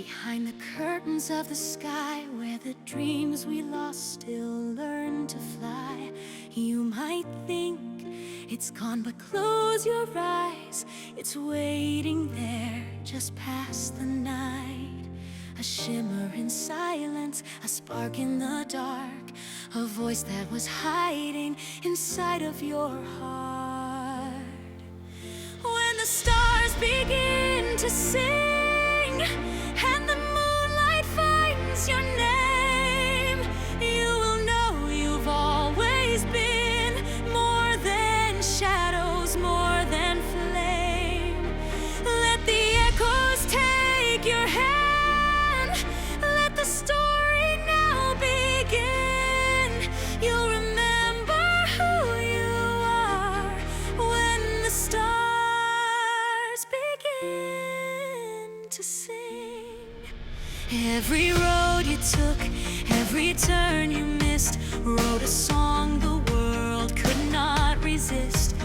Behind the curtains of the sky, where the dreams we lost still learn to fly. You might think it's gone, but close your eyes. It's waiting there just past the night. A shimmer in silence, a spark in the dark, a voice that was hiding inside of your heart. When the stars begin to sing and the moonlight finds your name, you will know you've always been more than shadows, more than flame. Let the echoes take your hand. Let the story now begin. You'll remember who you are when the stars begin to sing. Every road you took, every turn you missed, wrote a song the world could not resist.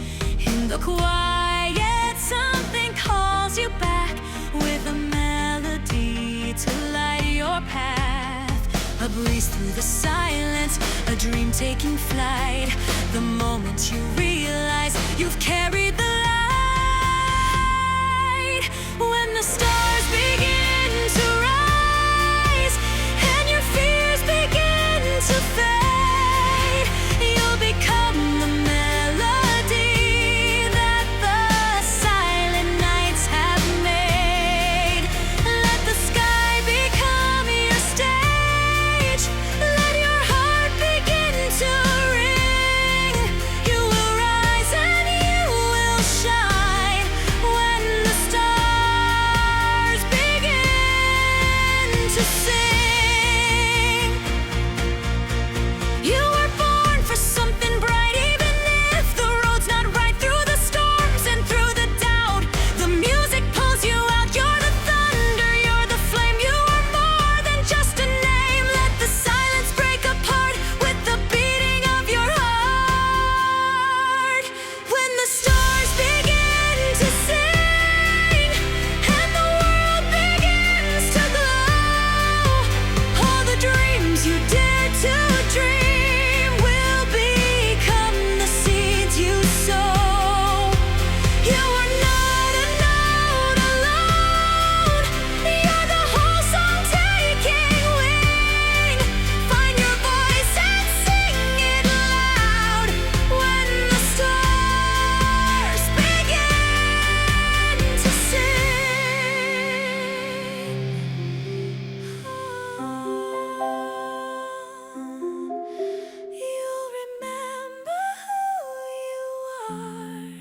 In the quiet, something calls you back with a melody to light your path. A breeze through the silence, a dream taking flight. The moment you realize you've carried the light. When the stars begin to rise and your fears begin to fade, you'll become the melody that the silent nights have made. Let the sky become your stage. Let your heart begin to ring. You will rise and you will shine when the stars begin to sing. You were born for something bright, even if the road's not right. Through the storms and through the doubt, the music pulls you out. You're the thunder, you're the flame. You are more than just a name. Let the silence break apart with the beating of your heart. When the stars begin to sing and the world begins to glow, all the dreams you dared to dream will become the seeds you sow. You are not alone. You're the whole song taking wing. Find your voice and sing it loud when the stars begin to sing. You'll remember who you are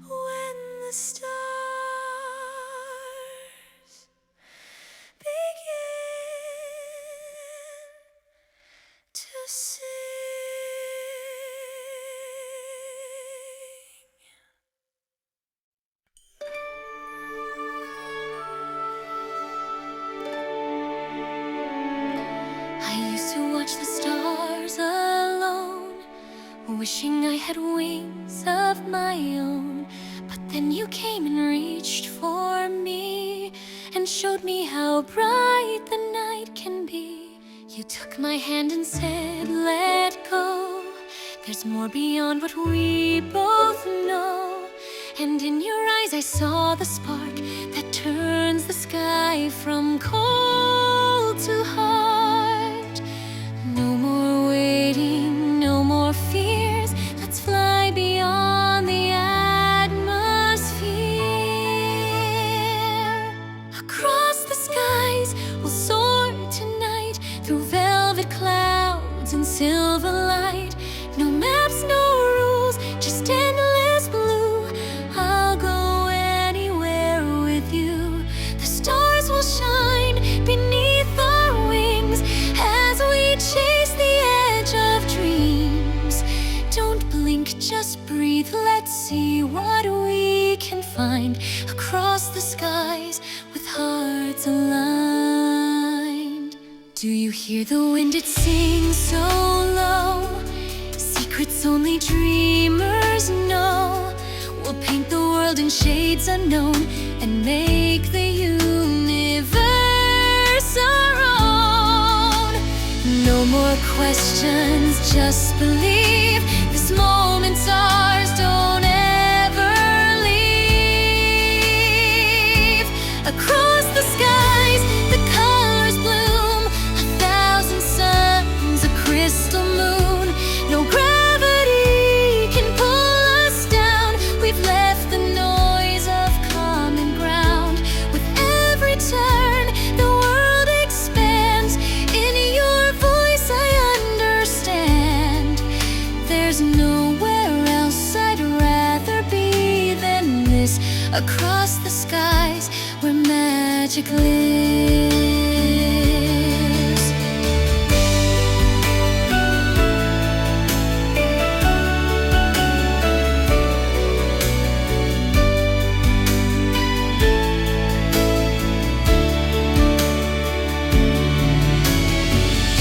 when the stars begin to sing. I used to watch the stars alone, wishing I had wings of my own. But then you came and reached for me and showed me how bright the night can be. You took my hand and said, let go. There's more beyond what we both know. And in your eyes I saw the spark that turns the sky from cold to heart. No more waiting, no more fears. Let's fly beyond the atmosphere. Across the skies we'll soar tonight, through velvet clouds and silver light. No maps, no rules, just endless blue. I'll go anywhere with you. The stars will shine beneath our wings as we chase the edge of dreams. Don't blink, just breathe. Let's see what we can find across the skies with hearts aligned. Do you hear the wind? It sings so low. Secrets only dreamers know. We'll paint the world in shades unknown and make the universe No more questions, just believe this moment's ours, don't ever leave. Across the skies, the colors bloom, 1,000 suns, a crystal moon. No gravity can pull us down. We've left the noise of common ground. With every turn, the world expands. In your voice I understand. There's nowhere else I'd rather be than this. Across the skies where magic lives.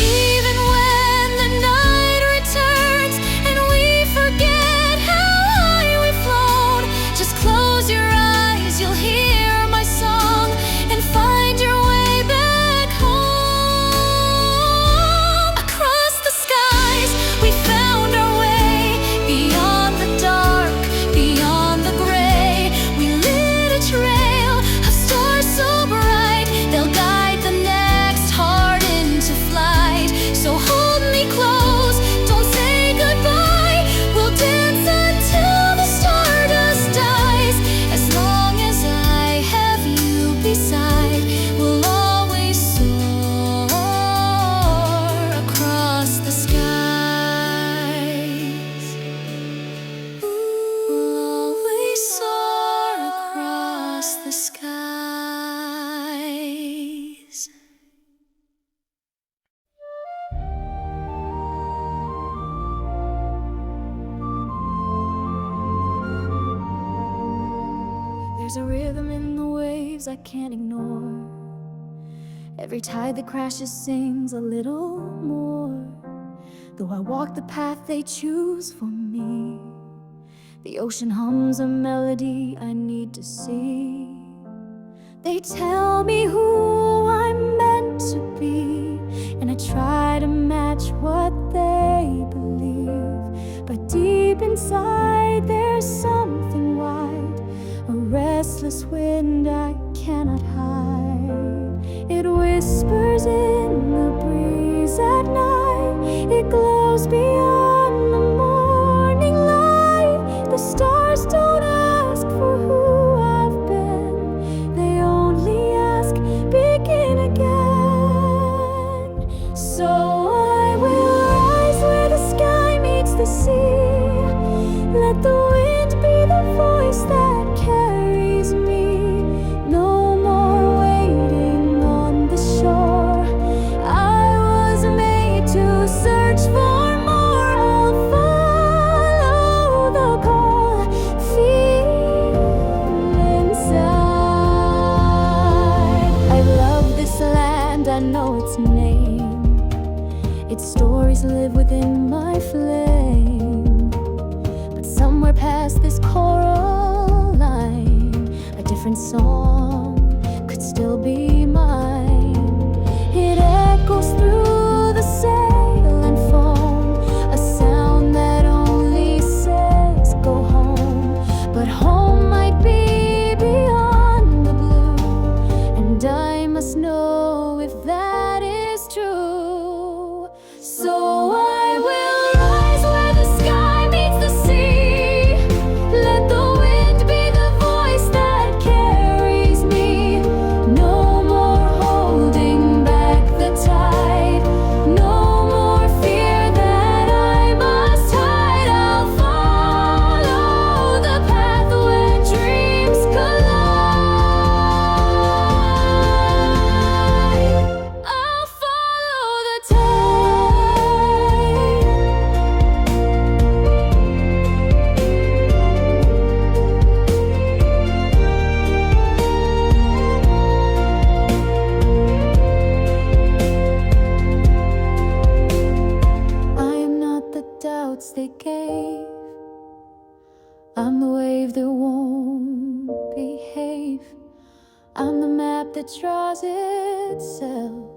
Even when the night returns and we forget how high we've flown, just close your eyes, you'll hear my song and find your way back home. Across the skies, we found our way, beyond the dark, beyond the gray. We lit a trail of stars so bright, they'll guide the next heart into flight. So hold me close, don't say goodbye. We'll dance until the stardust dies. As long as I have you beside, we'll always soar across the skies. We'll always soar across the skies. There's a rhythm in the waves I can't ignore. Every tide that crashes sings a little more. Though I walk the path they choose for me, the ocean hums a melody I need to see. They tell me who I'm meant to be, and I try to match what they believe. But deep inside there's something wide, a restless wind I cannot hide. It whispers in the breeze at night, it glows beyond the morning light. The stars don't ask for who I've been, they only ask, begin again. So I will rise where the sky meets the sea. Let the wind be the voice that carries me. No more waiting on the shore. I was made to search for more. I'll follow the call, feel inside. I love this land, I know its name. Its stories live within my flame. But somewhere past this coral line, a different song could still be mine. It echoes through the sail and foam, a sound that only says go home. But home might be beyond the blue, and I must know if that is true. So I will rise where the sky meets the sea. Let the wind be the voice that carries me. No more holding back the tide, no more fear that I must hide. I'll follow the path where dreams collide. I'll follow the tide. I am not the doubts they gave. I'm the wave that won't behave. I'm the map that draws itself,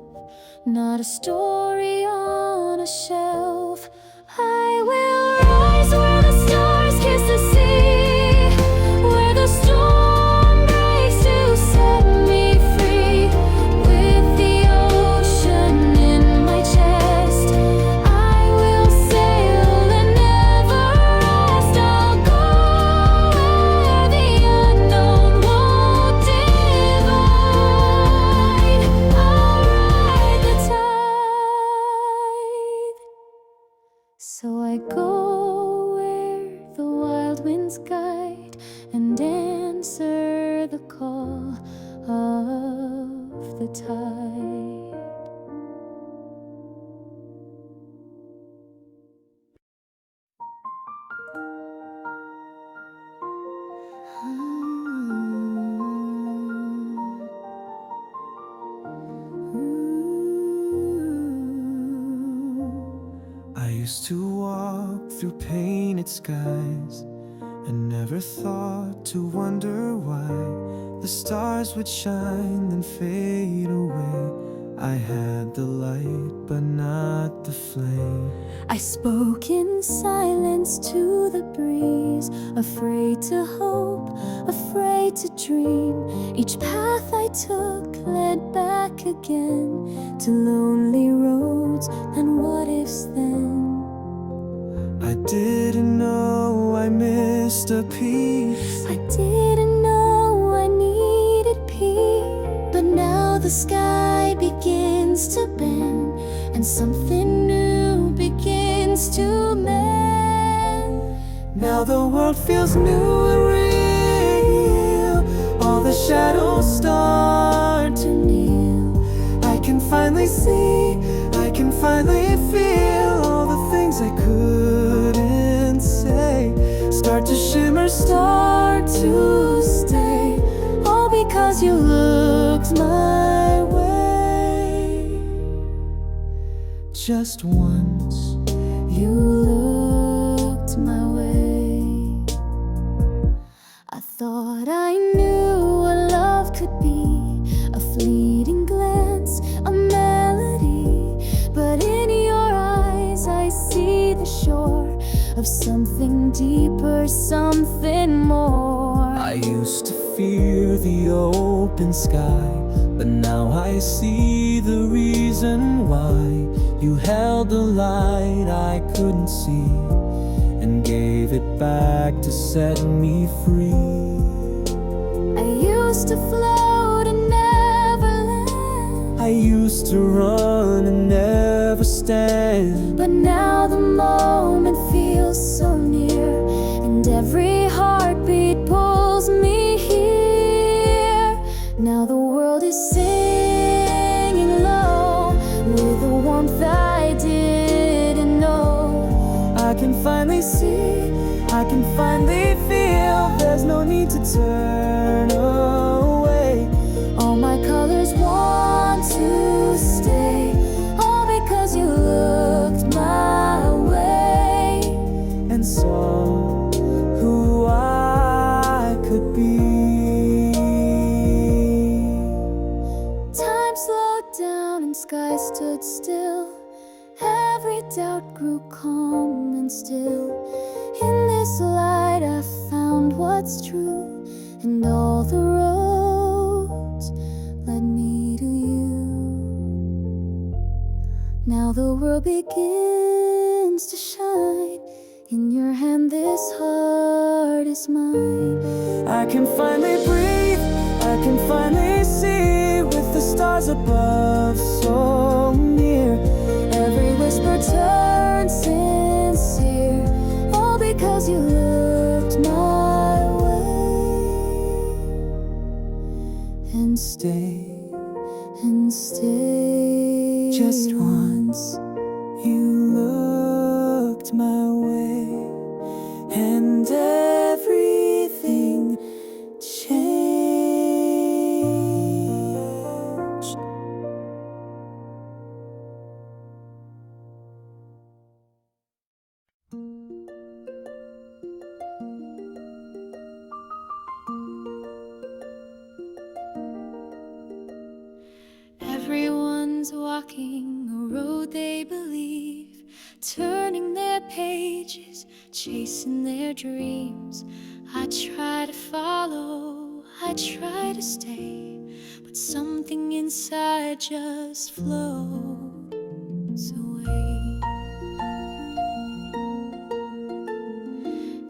not a story on So I go where the wild winds guide and answer the call of the tide. I used to walk through painted skies and never thought to wonder why the stars would shine then fade away. I had the light but not the flame. I spoke in silence to the breeze, afraid to hope, afraid to dream. Each path I took led back again to lonely roads and what ifs then. I didn't know I missed a piece. I didn't know I needed peace, but now the sky begins to bend and something new begins to mend. Now the world feels new and real. All the shadows start to kneel. I can finally see, I can finally feel all the things I couldn't say start to shimmer, start to stay. All because you looked my way. Just once You looked my way. I thought I knew what love could be, a fleeting glance, a melody. But in your eyes I see the shore of something deeper, something more. I used to fear the open sky, but now I see the reason why. You held the light I couldn't see and gave it back to set me free. I used to float and never land, I used to run and never stand, but now the moment feels so near, and every heartbeat pulls me here. Now the world is singing low with a warmth I didn't know. I can finally see, I can finally feel. There's no need to turn away. All my colors want to stay, all because you looked my way and saw who I could be. Time slowed down and sky stood still. Every doubt grew calm and still. In this light I found what's true, and all the roads led me to you. Now the world begins to shine. In your hand this heart is mine. I can finally breathe, I can finally see, with the stars above so near. Every whisper turns sincere, all because you looked my way and stayed and stayed. Just once you looked my way and everything changed. Everyone's walking a road they believe, turning their pages, chasing their dreams. I try to follow, I try to stay, but something inside just floats away.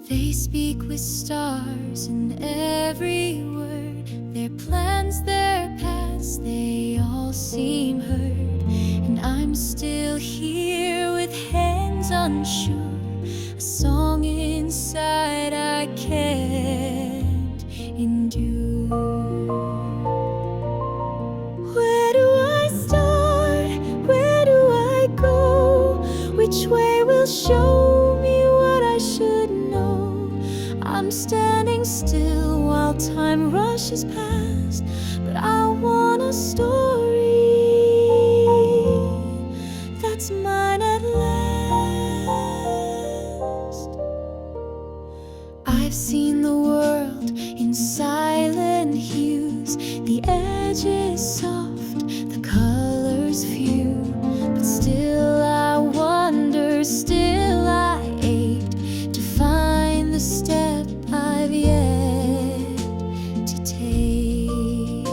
They speak with stars in every word, their plans, their paths, they all seem heard. And I'm still here with hands unsure, a song inside I can't endure. Where do I start? Where do I go? Which way will show me what I should know? I'm standing still while time rushes past, but I want a story that's mine at last. I've seen the world in silent hues, the edges soft, the colors few, but still I wonder, still I ache to find the step I've yet to take.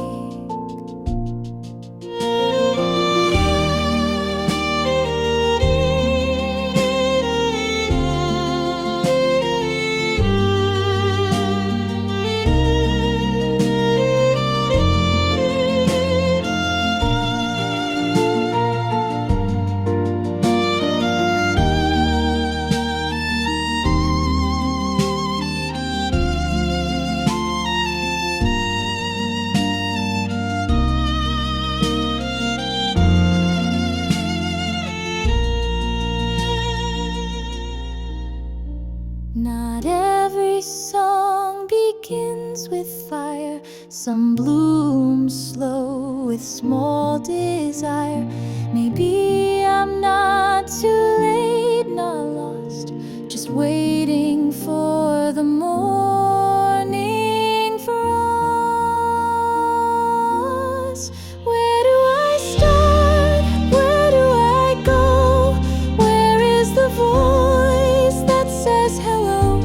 Not every song begins with fire. Some bloom slow with small desire. Maybe I'm not too late, not lost, just waiting for the morning for us. Where do I start? Where do I go? Where is the voice that says hello?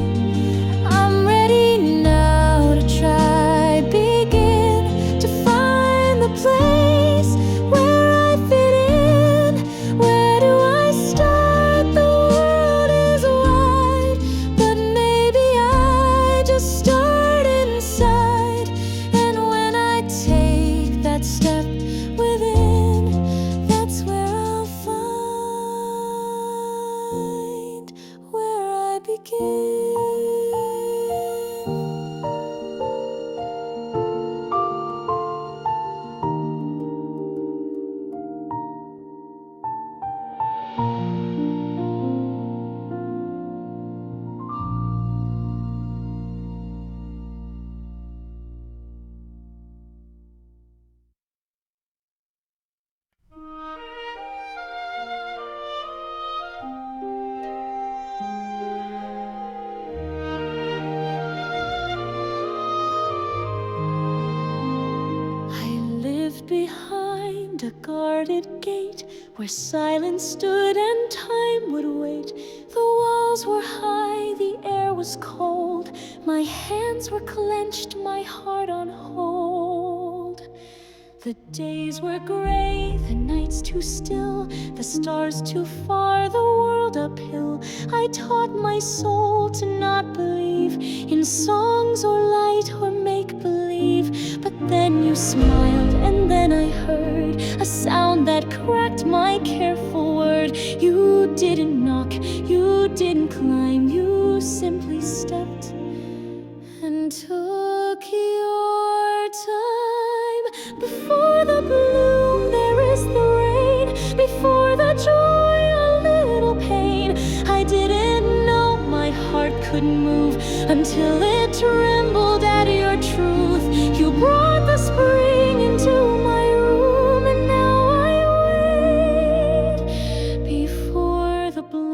I'm ready now to try, begin to find the place where I fit in. Where do I start? The world is wide, but maybe I just start inside. And when I take that step within, that's where I'll find where I begin. I lived behind a guarded gate where silence stood and time would wait. The walls were high, the air was cold. My hands were clenched, my heart on hold. The days were gray, the nights too still, the stars too far, the world uphill. I taught my soul to not believe in songs or light or make-believe. But then you smiled, and then I heard a sound that cracked my careful word. You didn't knock, you didn't climb, you simply stepped and took your time. Before the bloom there is the rain, before the joy a little pain. I didn't know my heart could move until it trembled at your truth. You brought the spring into my room, and now I wait before the bloom.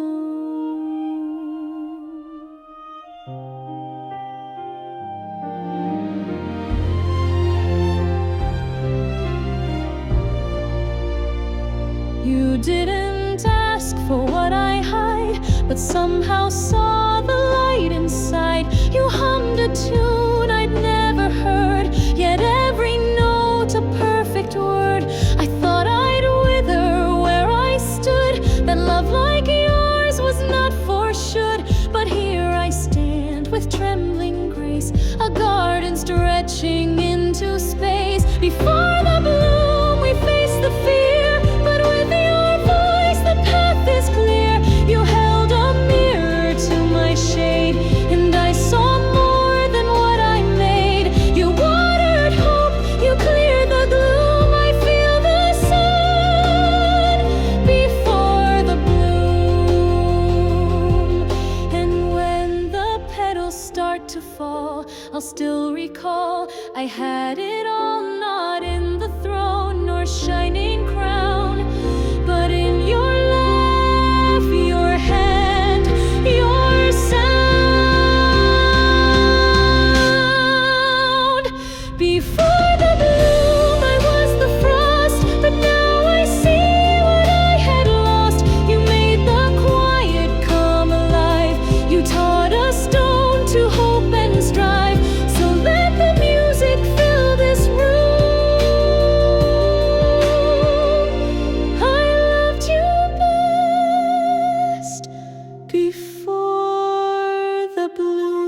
You didn't ask for what I hide, but somehow saw the light inside. You hummed a tune I'd never heard, yet every note a perfect word. I thought I'd wither where I stood, that love like yours was not for should. But here I stand with trembling grace, a garden stretching into space. Before the bloom we face the fear, but with your voice the path is clear. You held I'll still recall I had it all, not in the throne nor shining crown, but in your love, your hand, your sound. Before the bloom I was the frost, but now I see what I had lost. You made the quiet come alive. You taught a stone to hope and strive. So let the music fill this room. I loved you best before the bloom.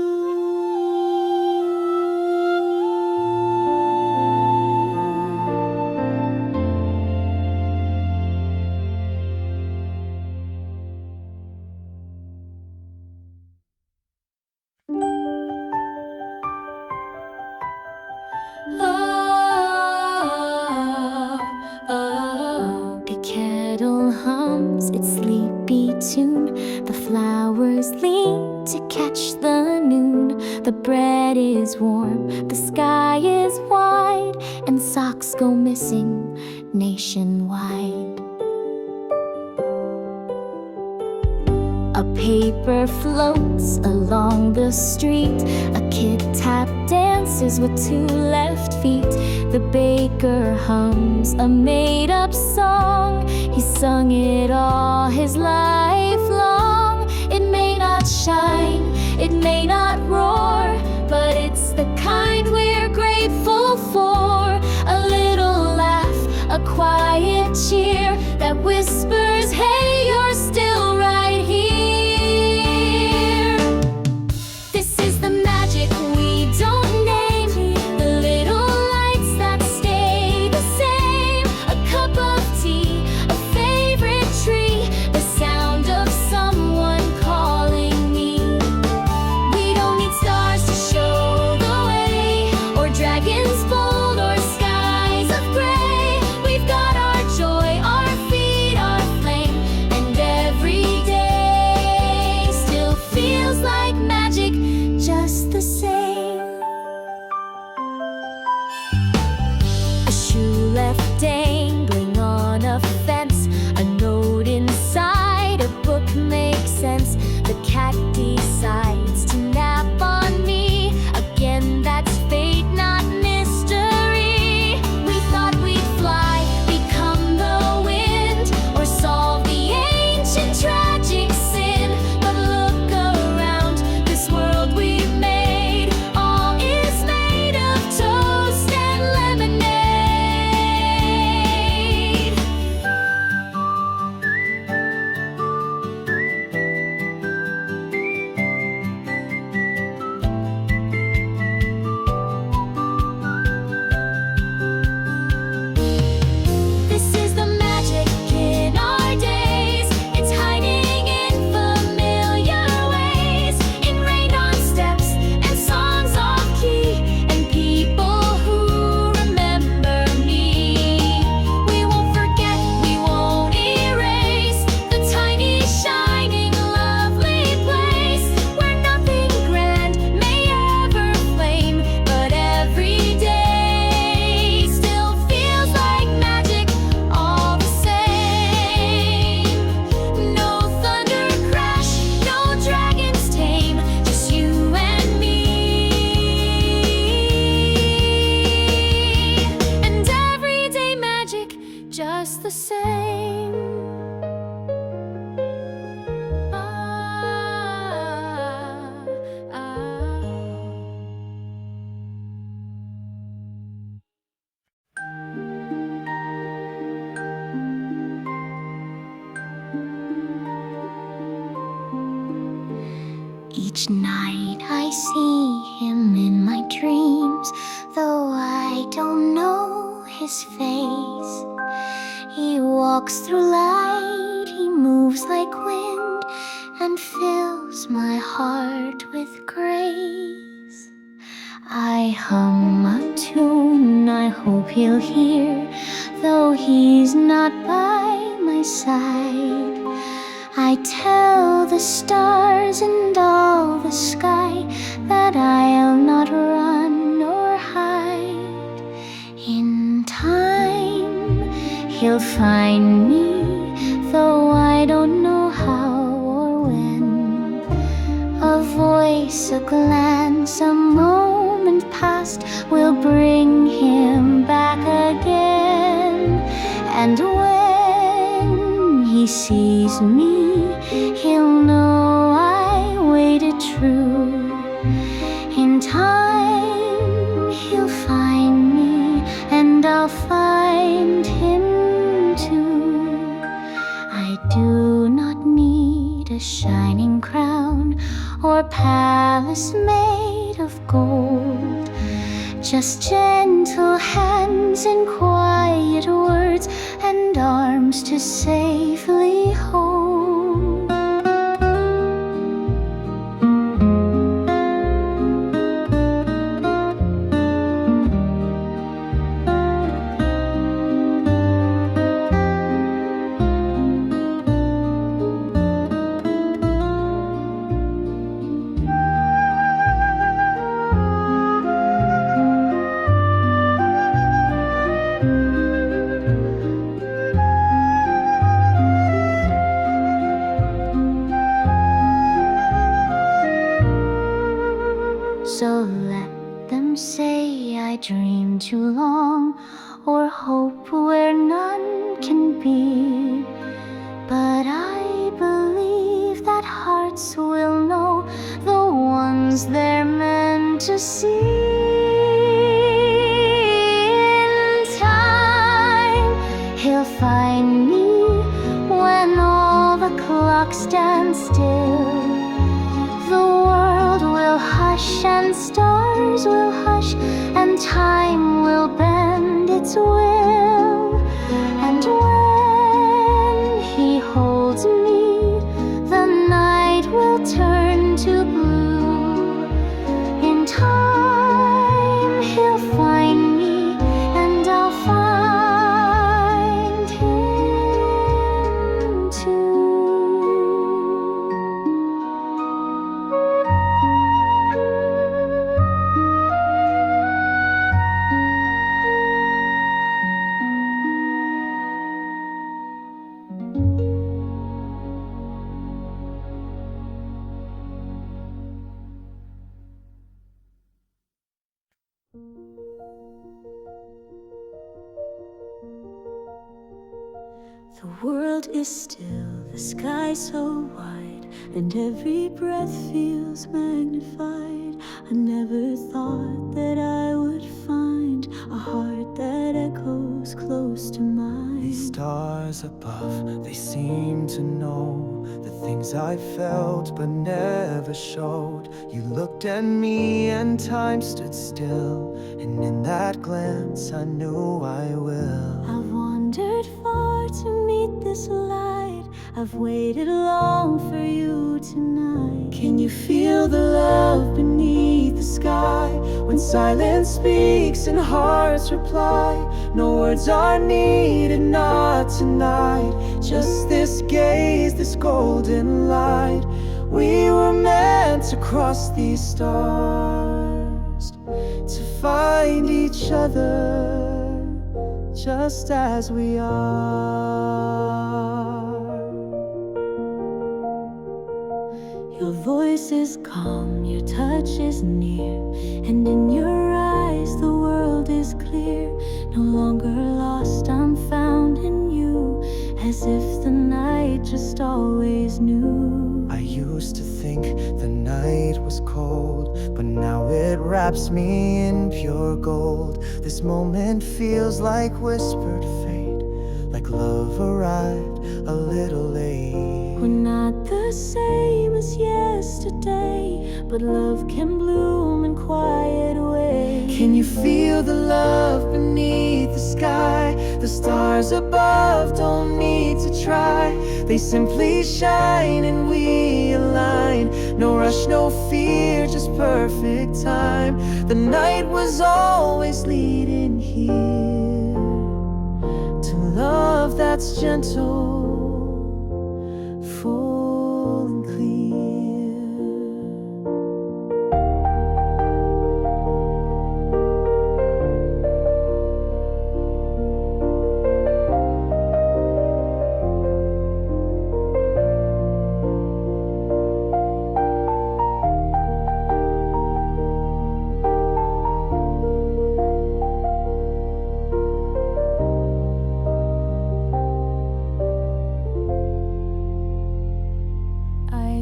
The kettle hums its sleepy tune. The flowers lean to catch the noon. The bread is warm, the sky is wide, and socks go missing nationwide. A paper floats along the street. A kid tap dances with two left feet. The baker hums a made-up song. He sung it all his life long. It may not shine, it may not roar, but it's the kind we're grateful for. A little laugh, a quiet cheer that whispers, hey, you're still right here. This is the magic we don't name, the little lights that stay the same. A cup of tea, a favorite tree, the sound of someone calling me. We don't need stars to show the way, or dragons bold, or skies of gray. We've got our joy, our feet, our flame, and every day still feels like magic, just the same. A shoe left dangling on a fence, a note inside a book makes sense. The cat decides to nap on me again. That's fate, not mystery. We thought we'd fly, become the wind, or solve the ancient tragic sin. But look around, this world we've made, all is made of toast and lemonade. This is the magic in our days. It's hiding in familiar ways, in rained-on steps and songs off key, and people who remember me. We won't forget, we won't erase the tiny, shining, lovely place where nothing grand may ever flame, but every day still feels like magic, all the same. No thunder crash, no dragons tame, just you and me. And everyday magic, just the same. Each night I see him in my dreams, though I don't know his face. He walks through light, he moves like wind, and fills my heart with grace. I hum a tune I hope he'll hear, though he's not by my side. I tell the stars and all the sky that I'll not run or hide. In time, he'll find me, though I don't know how or when. A voice, a glance, a moment past will bring him back again. And when he sees me, he'll know I waited true. In time, he'll find me, and I'll find him too. I do not need a shining crown or palace made of gold, just gentle hands and quiet words and arms to safely hold. So let them say I dream too long, or hope where none can be. But I believe that hearts will know the ones they're meant to see. In time, he'll find me when all the clocks stand still. The world will hush and stars will hush, and time will bend its will. And when he holds me, the night will turn to blue. In time, he'll find me, and I'll find him too. The world is still, the sky so wide, and every breath feels magnified. I never thought that I would find a heart that echoes close to mine. These stars above, they seem to know the things I felt but never showed. You looked at me and time stood still, and in that glance I knew I will. I've wandered far to meet this light. I've waited long for you tonight. Can you feel the love beneath the sky? When silence speaks and hearts reply, no words are needed, not tonight. Just this gaze, this golden light. We were meant to cross these stars, to find each other just as we are. Your voice is calm, your touch is near, and in your eyes the world is clear. No longer lost, I'm found in you, as if the night just always knew. I used to think the night was cold, but now it wraps me in pure gold. This moment feels like whispered fate, like love arrived a little late. We're not the same as yesterday, but love can bloom in quiet ways. Can you feel the love beneath the sky? The stars above don't need to try. They simply shine and we align. No rush, no fear, just perfect time. The night was always leading here to love that's gentle for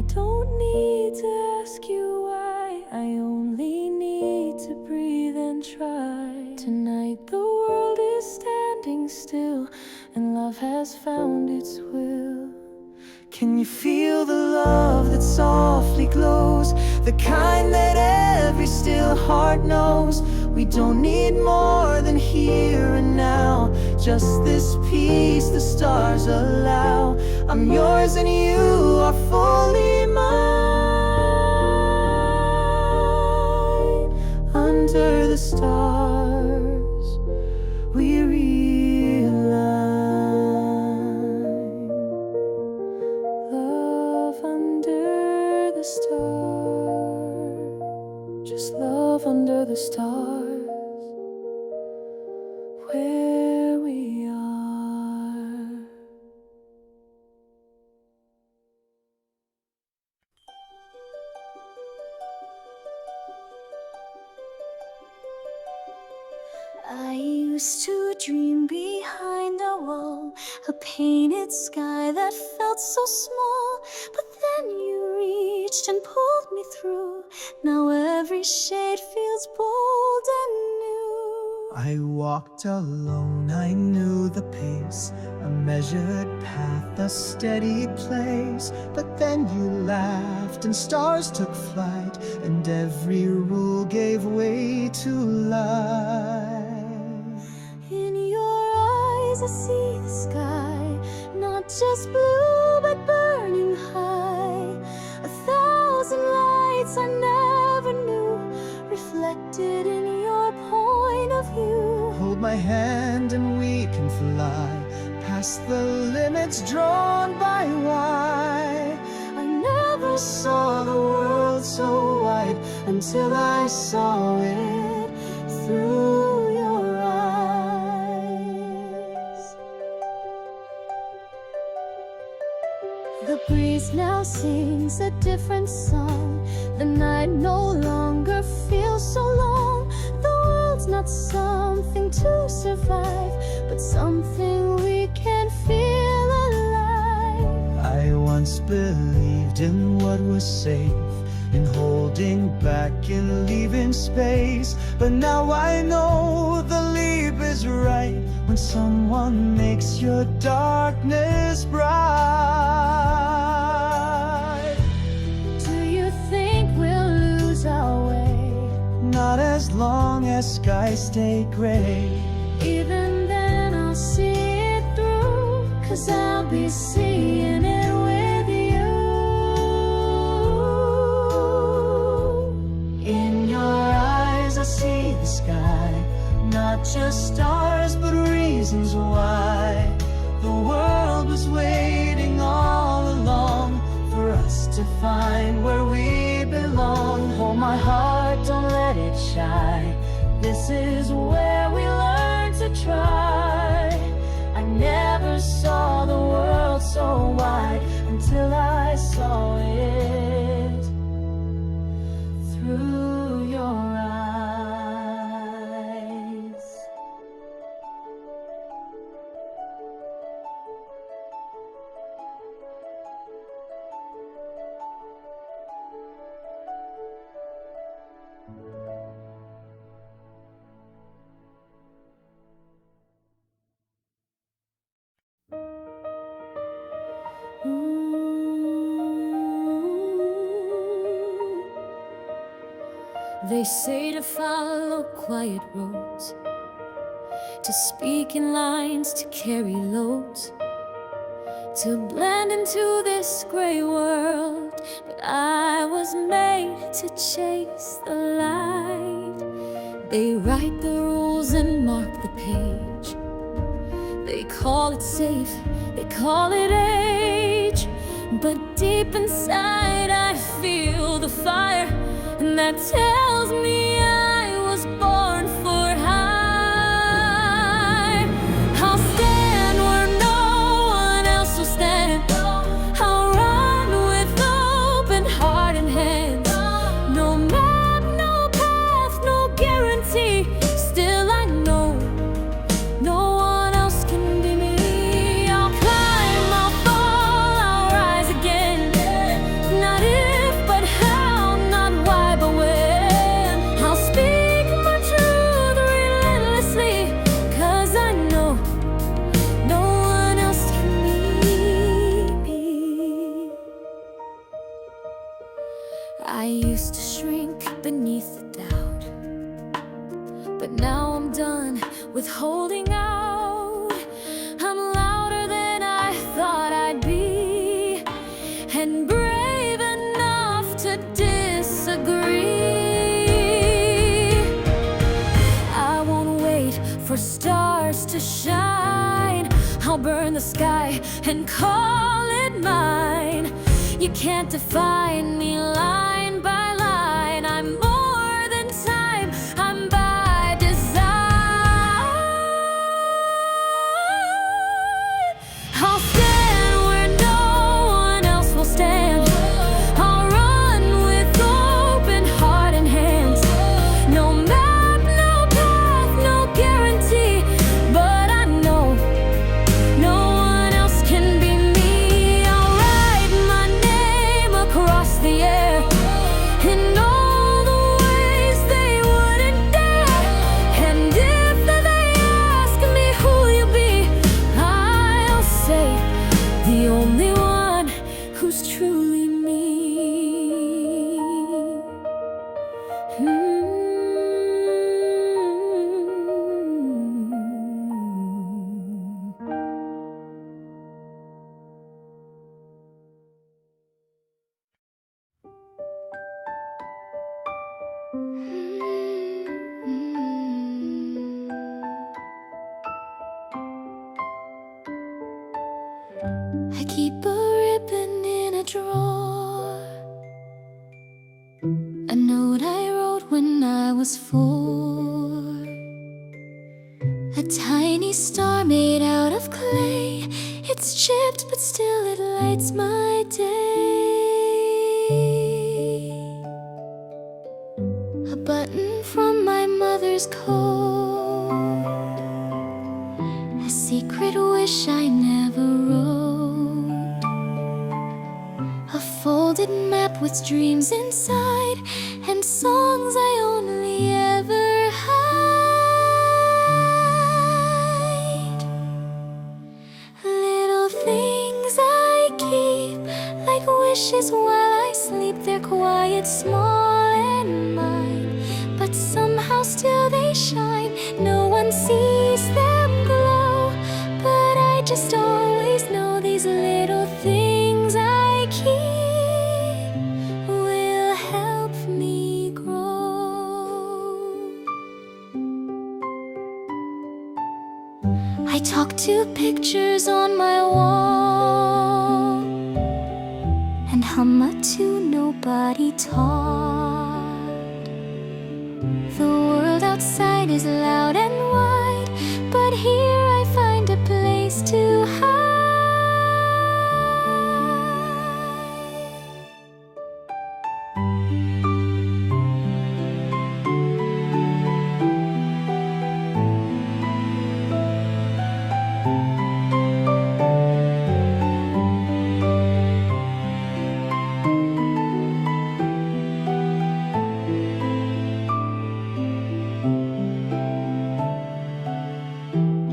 don't need to ask you why. I only need to breathe and try. Tonight the world is standing still, and love has found its will. Can you feel the love that softly glows? The kind that every still heart knows. We don't need more than here and now, just this peace the stars allow. I'm yours and you are fully mine. Under the stars we realign. Love under the stars, just love under the stars. Where we are. I used to dream behind a wall, a painted sky that felt so small. But then you reached and pulled me through. Now every shade feels bold and new. I walked alone, I knew the pace, a measured path, a steady place. But then you laughed and stars took flight, and every rule gave way to life. In your eyes I see the sky, not just blue but burning high. 1,000 lights I never knew, reflected in your point of view. Hold my hand and we can fly past the limits drawn by why. I never Saw the world so wide until I saw it through your eyes. The breeze now sings a different song. The night no longer feels so long. The world's not something to survive, but something we can feel alive. I once believed in what was safe, in holding back and leaving space. But now I know the leap is right when someone makes your darkness bright. Do you think we'll lose our way? Not as long as skies stay gray. Even then I'll see it through, 'cause I'll be seeing it with you. In your eyes I see the sky, not just stars but reasons why. The world was waiting all along for us to find where we belong. Hold my heart, don't let it shy. This is where we learn to try. I never saw the world so wide until I saw it through your eyes. They say to follow quiet roads, to speak in lines, to carry loads, to blend into this gray world. But I was made to chase the light. They write the rules and mark the page. They call it safe, they call it age. But deep inside I feel the fire, and that tells me I was born for high. I'll stand where no one else will stand. I'll run with open heart and hands. No map, no path, no guarantee. Still I know no one else can be me. I'll climb, I'll fall, I'll rise again. Not I used to shrink beneath the doubt, but now I'm done with holding out. I'm louder than I thought I'd be, and brave enough to disagree. I won't wait for stars to shine. I'll burn the sky and call it mine. You can't define me line by line. I'm more than time, I'm by design. I'll stand where no one else will stand. I'll run with open heart and hands. No map, no path, no guarantee, but I know no one else can be me. I'll write my name across the air in all the ways they wouldn't dare. And if they ask me who'll you be, I'll say the only one who's truly me. I keep a ribbon in a drawer, a note I wrote when I was 4, a tiny star made out of clay. It's chipped but still it lights my day. A button from my mother's coat, a secret wish I never wrote, a folded map with dreams inside, and songs I only ever hide. Little things I keep, like wishes while I sleep. They're quiet, small and mine, but somehow still they shine. No one sees them glow, but I just always know these little things I keep will help me grow. I talk to pictures on my wall and hum a tune nobody taught. The world outside is loud and wide, but here I find a place to hide.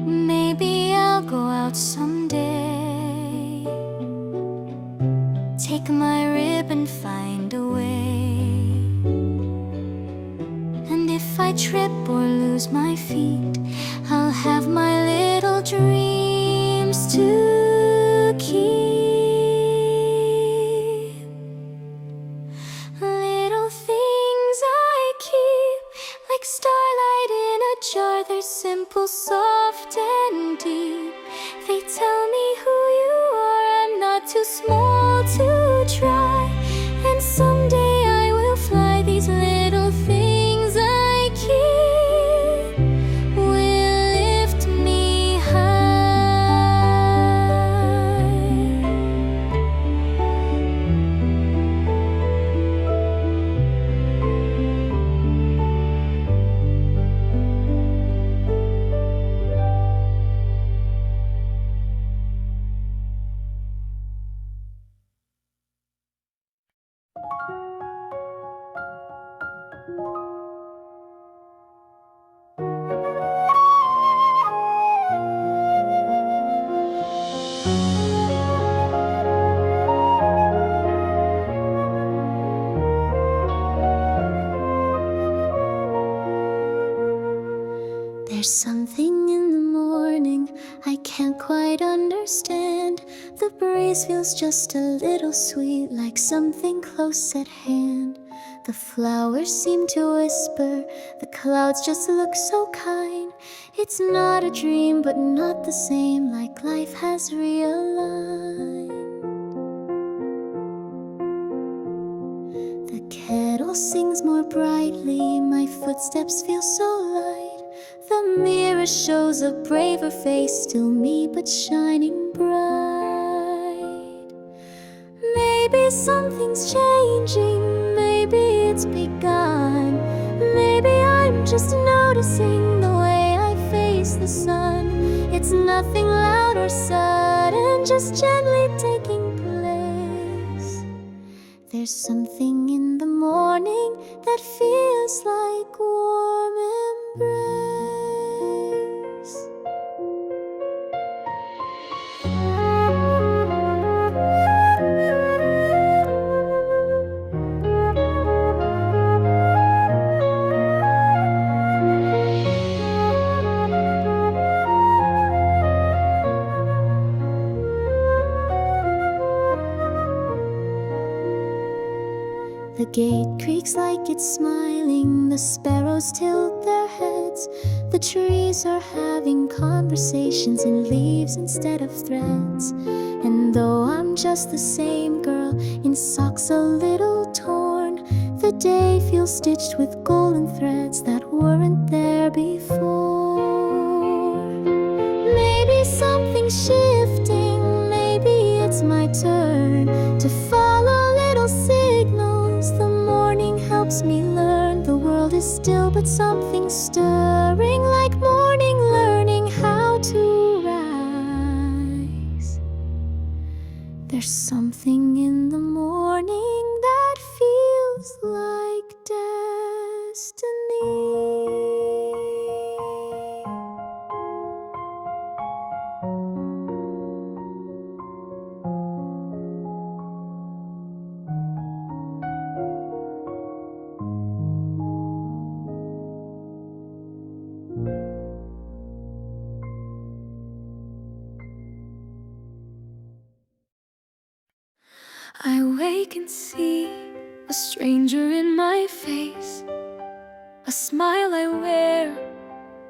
Maybe I'll go out someday, take my ribbon, find a way. And if I trip or lose my feet, I'll have my little dreams to keep. Little things I keep, like starlight in a jar. They're simple, soft and deep. They tell me who you are. I'm not too small to try, and someday I will fly. These little things I keep will lift me high. breeze feels just a little sweet, like something close at hand. The flowers seem to whisper, the clouds just look so kind. It's not a dream, but not the same, like life has realigned. The kettle sings more brightly, my footsteps feel so light. The mirror shows a braver face, still me but shining bright. Maybe something's changing, maybe it's begun. Maybe I'm just noticing the way I face the sun. It's nothing loud or sudden, just gently taking place. There's something in the morning that feels like warm embrace. The gate creaks like it's smiling, the sparrows tilt their heads. The trees are having conversations in leaves instead of threads. And though I'm just the same girl, in socks a little torn, the day feels stitched with golden threads that weren't there before. Maybe something's shifting, maybe it's my turn to follow little signals. The morning helps me learn the world is still, but something's stirring, like morning learning how to rise. There's something in the morning that feels like destiny. I wake and see a stranger in my face, a smile I wear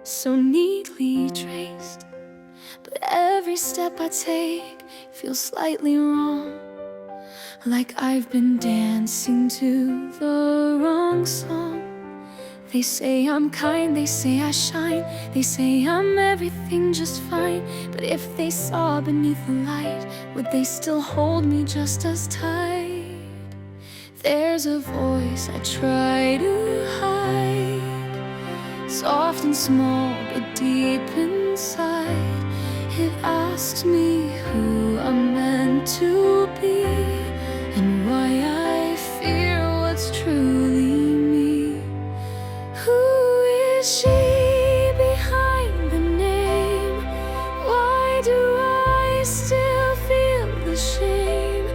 so neatly traced. But every step I take feels slightly wrong, like I've been dancing to the wrong song. They say I'm kind, they say I shine, they say I'm everything just fine. But if they saw beneath the light, would they still hold me just as tight? There's a voice I try to hide, soft and small but deep inside. It asks me who I'm meant to be, and why I fear what's truly me. Who is she behind the name? Why do I still feel the shame?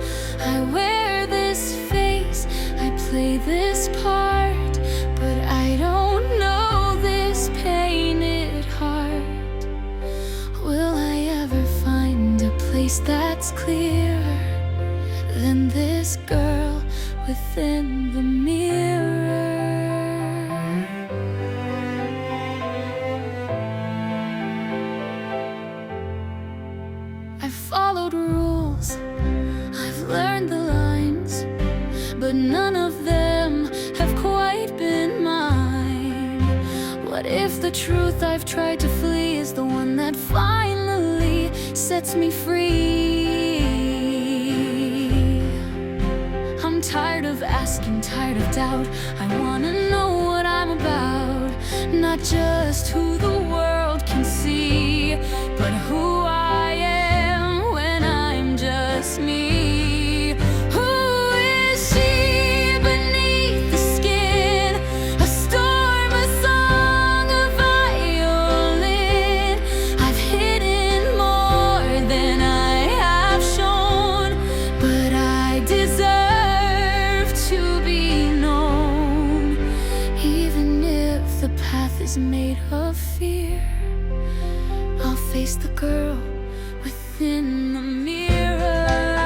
I wear this face, I play this part, but I don't know this painted heart. Will I ever find a place that's clearer than this girl within the mirror? I've followed rules, I've learned the lines, but none of them have quite been mine. What if the truth I've tried to flee is the one that finally sets me free? I'm tired of asking, tired of doubt. I wanna know what I'm about, not just who the world can see, but who I am when I'm just me. Who is she beneath the skin? A storm, a song, a violin. I've hidden more than I have shown, but I deserve to be known. Even if the path is made of fear, I'll face the girl within the mirror.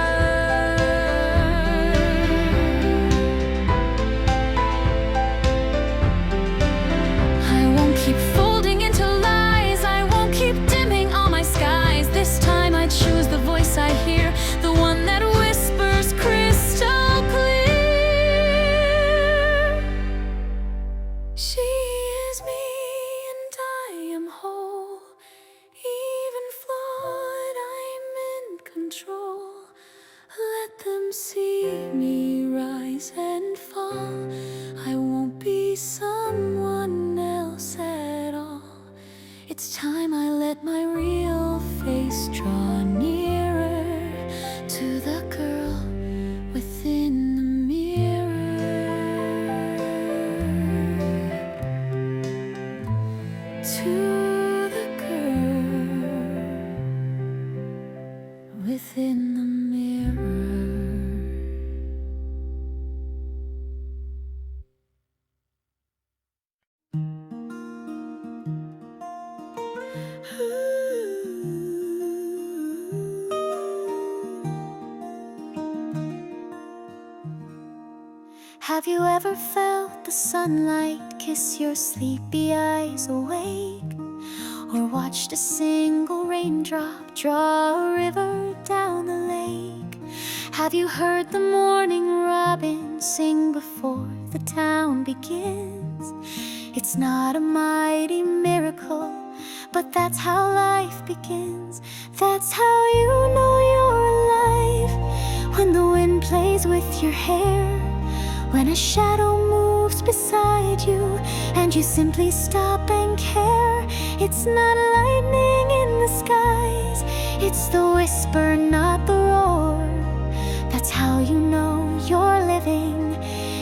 Have you ever felt the sunlight kiss your sleepy eyes awake? Or watched a single raindrop draw a river down the lake? Have you heard the morning robin sing before the town begins? It's not a mighty miracle, but that's how life begins. That's how you know you're alive, when the wind plays with your hair, when a shadow moves beside you and you simply stop and care. It's not lightning in the skies, it's the whisper, not the roar. That's how you know you're living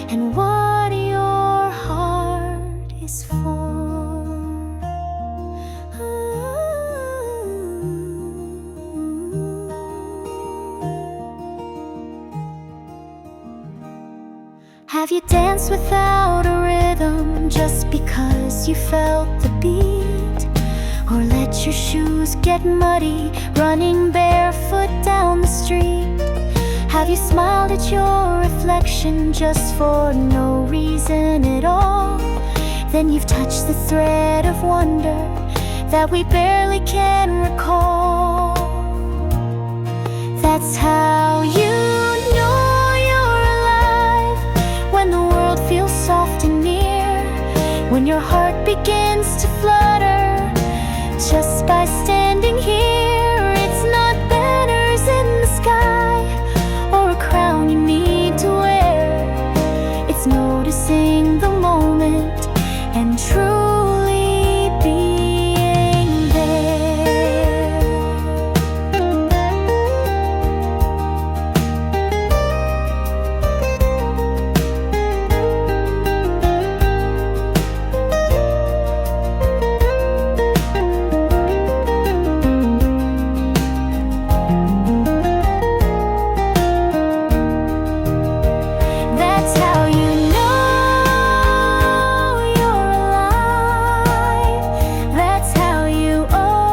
and what your heart is for. Have you danced without a rhythm just because you felt the beat? Or let your shoes get muddy running barefoot down the street? Have you smiled at your reflection just for no reason at all? Then you've touched the thread of wonder that we barely can recall. That's how you know you're alive, when the world feels soft and near, when your heart begins to flutter just by standing here. It's not banners in the sky or a crown you need to wear. It's noticing the moment and truly being there. That's how you know you're alive. That's how you always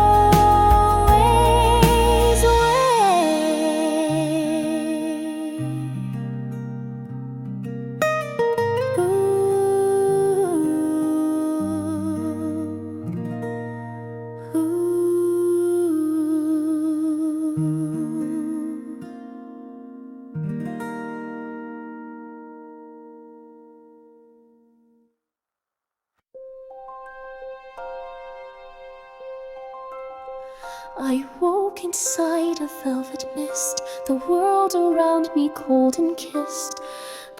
I woke inside a velvet mist, the world around me cold and kissed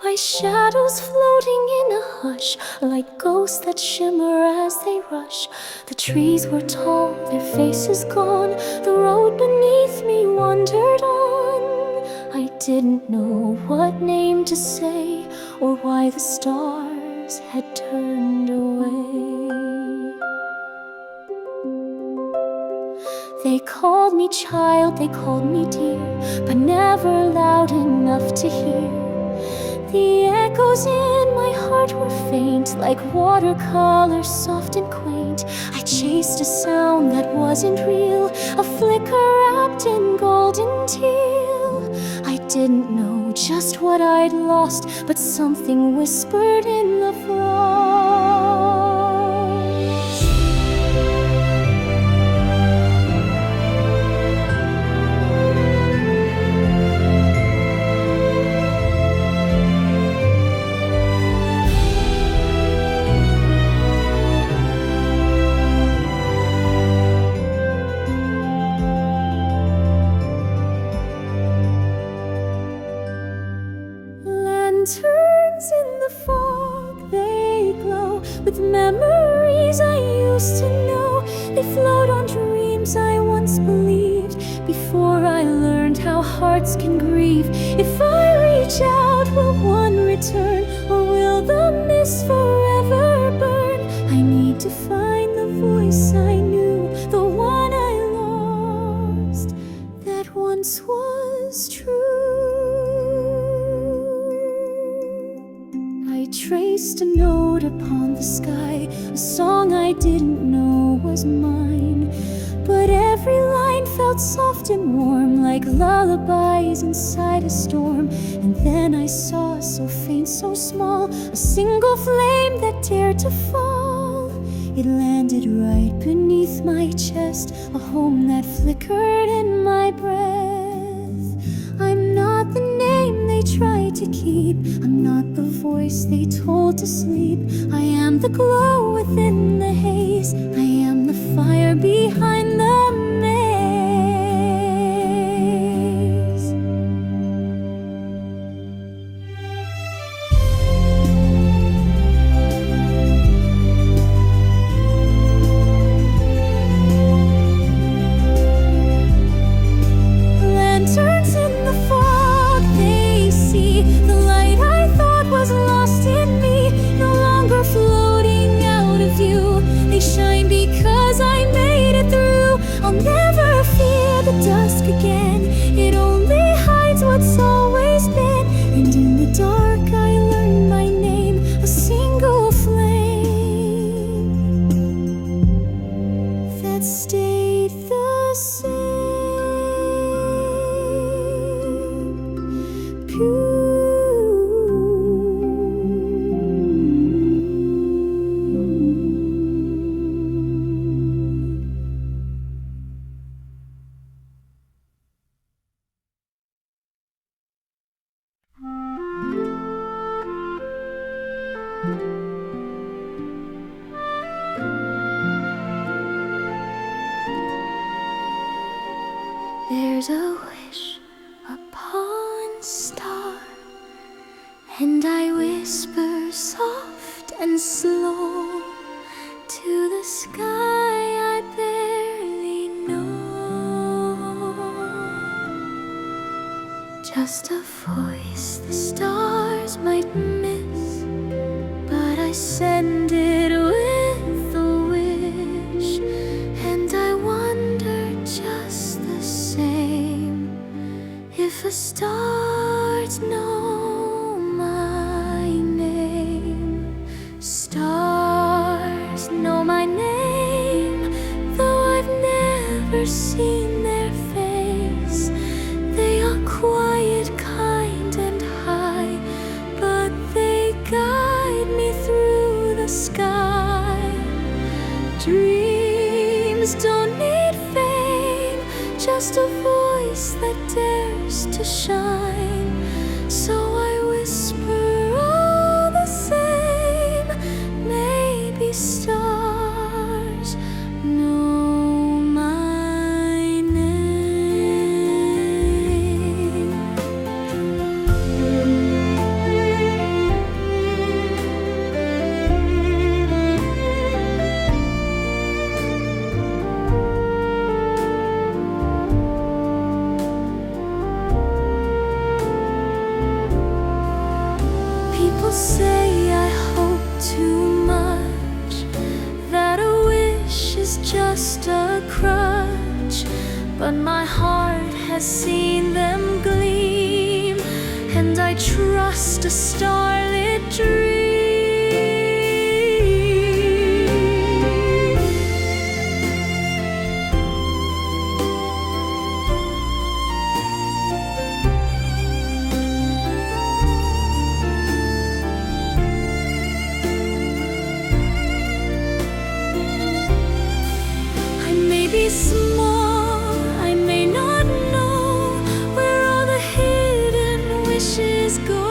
by shadows floating in a hush, like ghosts that shimmer as they rush. The trees were tall, their faces gone, the road beneath me wandered on. I didn't know what name to say or why the stars had turned away. They called me child, they called me dear, but never loud enough to hear. The echoes in my heart were faint, like watercolors soft and quaint. I chased a sound that wasn't real, a flicker wrapped in golden teal. I didn't know just what I'd lost, but something whispered in the frost. Lanterns in the fog, they glow with memories I used to know. They float on dreams I once believed, before I learned how hearts can grieve. If I reach out, will one return, or will the mist forever burn? I need to find the voice I knew, the one I lost, that once was true. I traced a note upon the sky, a song I didn't know was mine. But every line felt soft and warm, like lullabies inside a storm. And then I saw, so faint, so small, a single flame that dared to fall. It landed right beneath my chest, a home that flickered in my breath. I'm not the name they tried to keep, I'm not the voice they told to sleep. I am the glow within the haze, I am the fire behind the maze. Lanterns in the fog, they see the light I thought was lost in me, no longer floating out of view. They shine because I made it through. I'll never fear the dusk again, it only hides what's always been. And in the dark I learned my name, a single flame that stayed the same. There's a wish upon a star, and I whisper soft and slow to the sky I barely know. Just a voice the stars might miss, but I send it with a wish. And I wonder just the same if the stars know my name. Stars know my name, though I've never seen their face. They are quiet, kind and high, but they guide me through the sky. Dreams don't need fame, just a voice that dares to shine. So I whisper all the same, maybe stars know my name. People say I hope too much, that a wish is just a crutch. But my heart has seen them gleam, and I trust a starlit dream. I may be small, I may not know where all the hidden wishes go,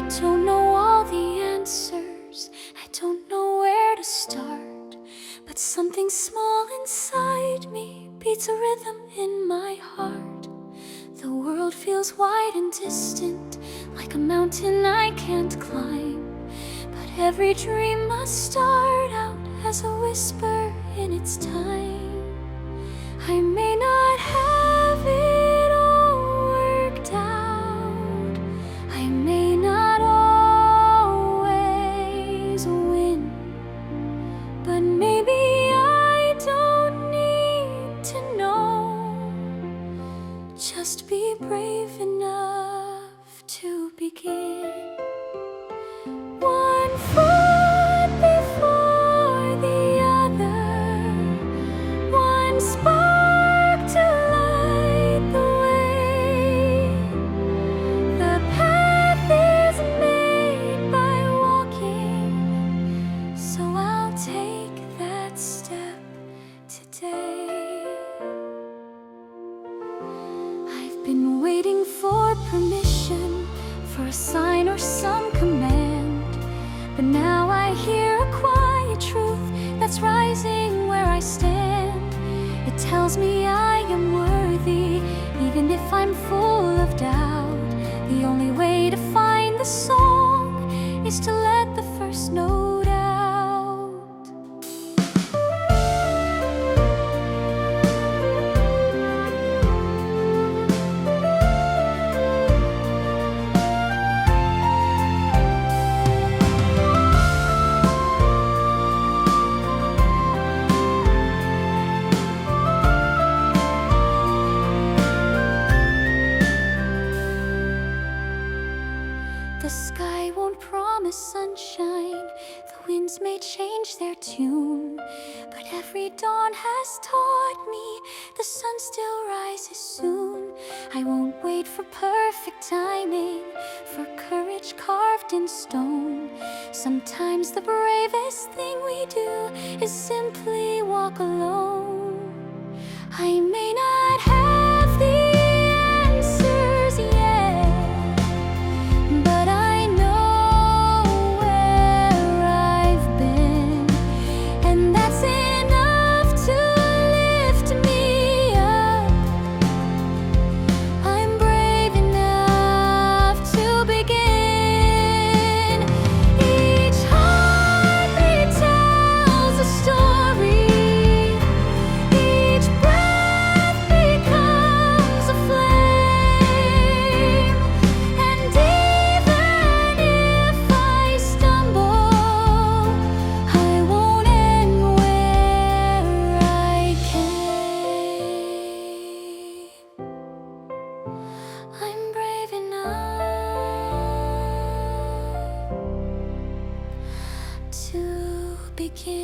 don't know all the answers, I don't know where to start, but something small inside me beats a rhythm in my heart. The world feels wide and distant, like a mountain I can't climb, but every dream must start out as a whisper in its time. I may not have it all worked out, I may not always win, but maybe I don't need to know. Just be brave enough to begin. One foot before the other, one spark to light the way. The path is made by walking, so I'll take that step today. I've been waiting for permission, for a sign or some command, but now I hear a quiet truth that's rising where I stand. It tells me I am worthy, even if I'm full of doubt. The only way to find the song is to let the first note out. The sky won't promise sunshine, the winds may change their tune, but every dawn has taught me the sun still rises soon. I won't wait for perfect timing, for courage carved in stone. Sometimes the bravest thing we do is simply walk alone. I may not have the answers yet, but I know where I've been, and that's enough to lift me up. I'm brave enough to begin. Each heartbeat tells a story, each breath becomes a flame, and even if I stumble, I won't end where I came. I'm brave enough to begin.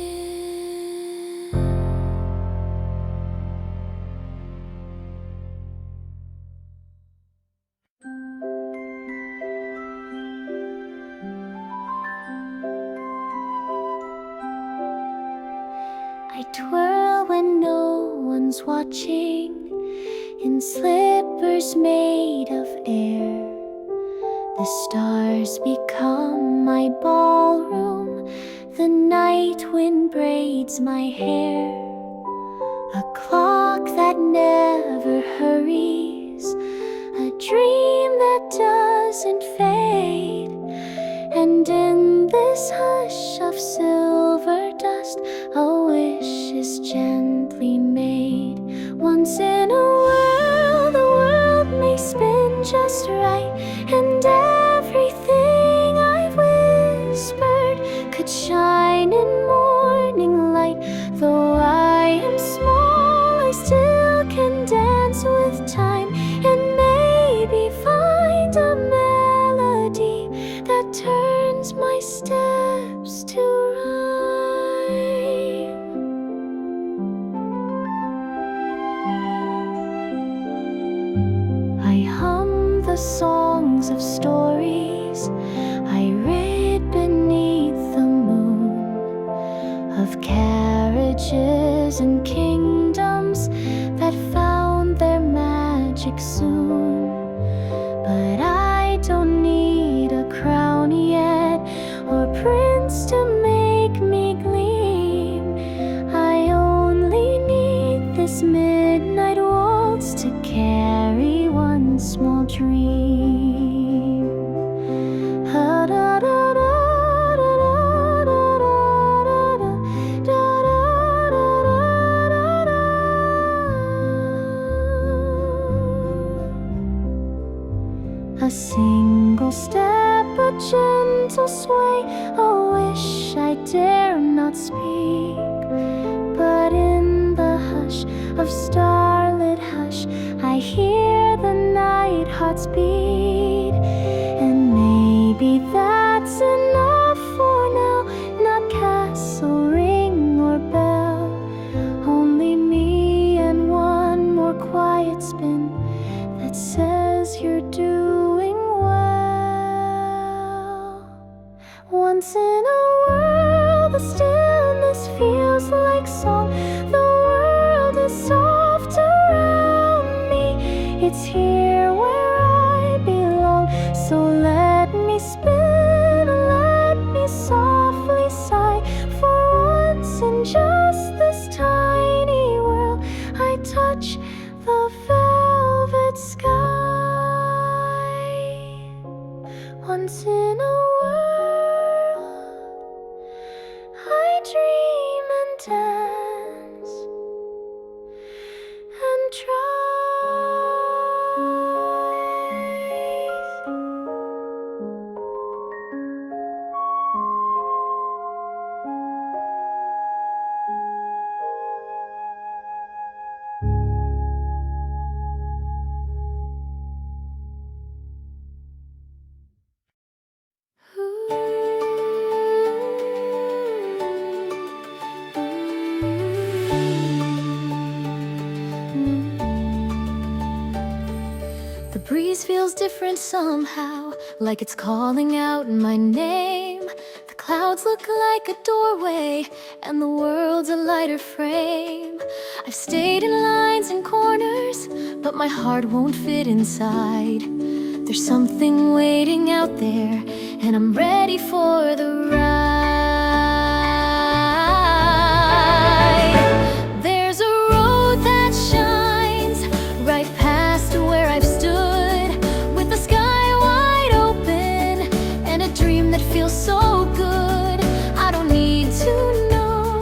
I twirl when no one's watching, in slippers made of air. The stars become my ballroom, the night wind braids my hair. A clock that never hurries, a dream that doesn't fade. And in this hush of silver dust, a wish is gently made. Once in a while, the world may spin just right, and everything I've whispered could shine in morning light. Though I am small, I still can dance with time, and maybe find a melody that turns my steps to rhyme. I hum the songs of stories I read beneath the moon, of carriages and kingdoms that found their magic soon. But I don't need a crown this midnight waltz to carry one small dream. A single step, a gentle sway, a wish I dare not speak. But in the hush of starlit hush, I hear the night hearts beat. And maybe that's enough for now. Not castle, ring, or bell. Only me and one more quiet spin that says you're doing well. Once in a world, the stillness feels like song. The world is soft around me. It's here where I belong. So let me spin, let me softly sigh. For once in just this tiny world, I touch the velvet sky. Once in a world, I dream and dance and try. The breeze feels different somehow, like it's calling out my name. The clouds look like a doorway, and the world's a lighter frame. I've stayed in lines and corners, but my heart won't fit inside. There's something waiting out there, and I'm ready for the ride. There's a road that shines right past where I've stood, with the sky wide open and a dream that feels so good. I don't need to know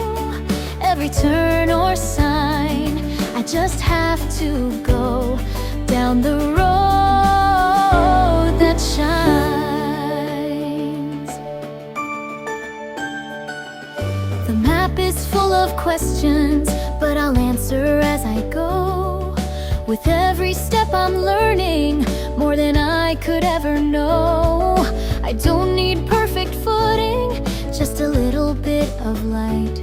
every turn or sign. I just have to go down the road that shines. The map is full of questions, but I'll answer as I go. With every step I'm learning more than I could ever know. I don't need perfect footing, just a little bit of light,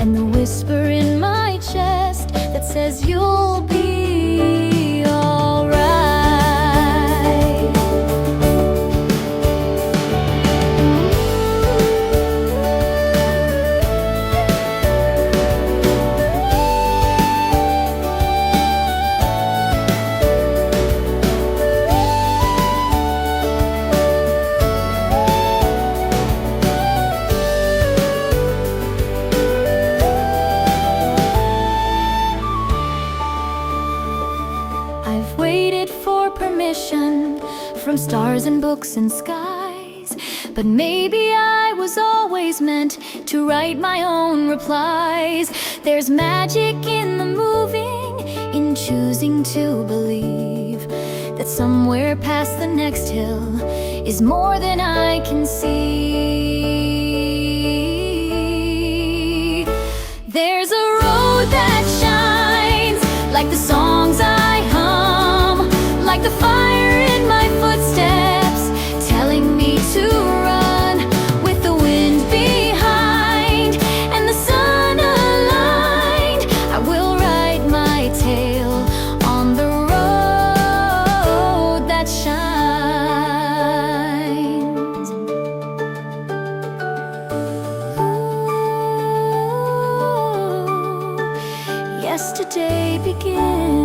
and the whisper in my chest that says you'll be alright. I've waited for permission from stars and books and skies, but maybe I was always meant to write my own replies. There's magic in the moving, in choosing to believe that somewhere past the next hill is more than I can see. There's a road that shines like the songs I hum, like the fire in my footsteps, telling me to run with the wind behind and the sun aligned. I will ride my tail on the road that shines. Ooh, yesterday begins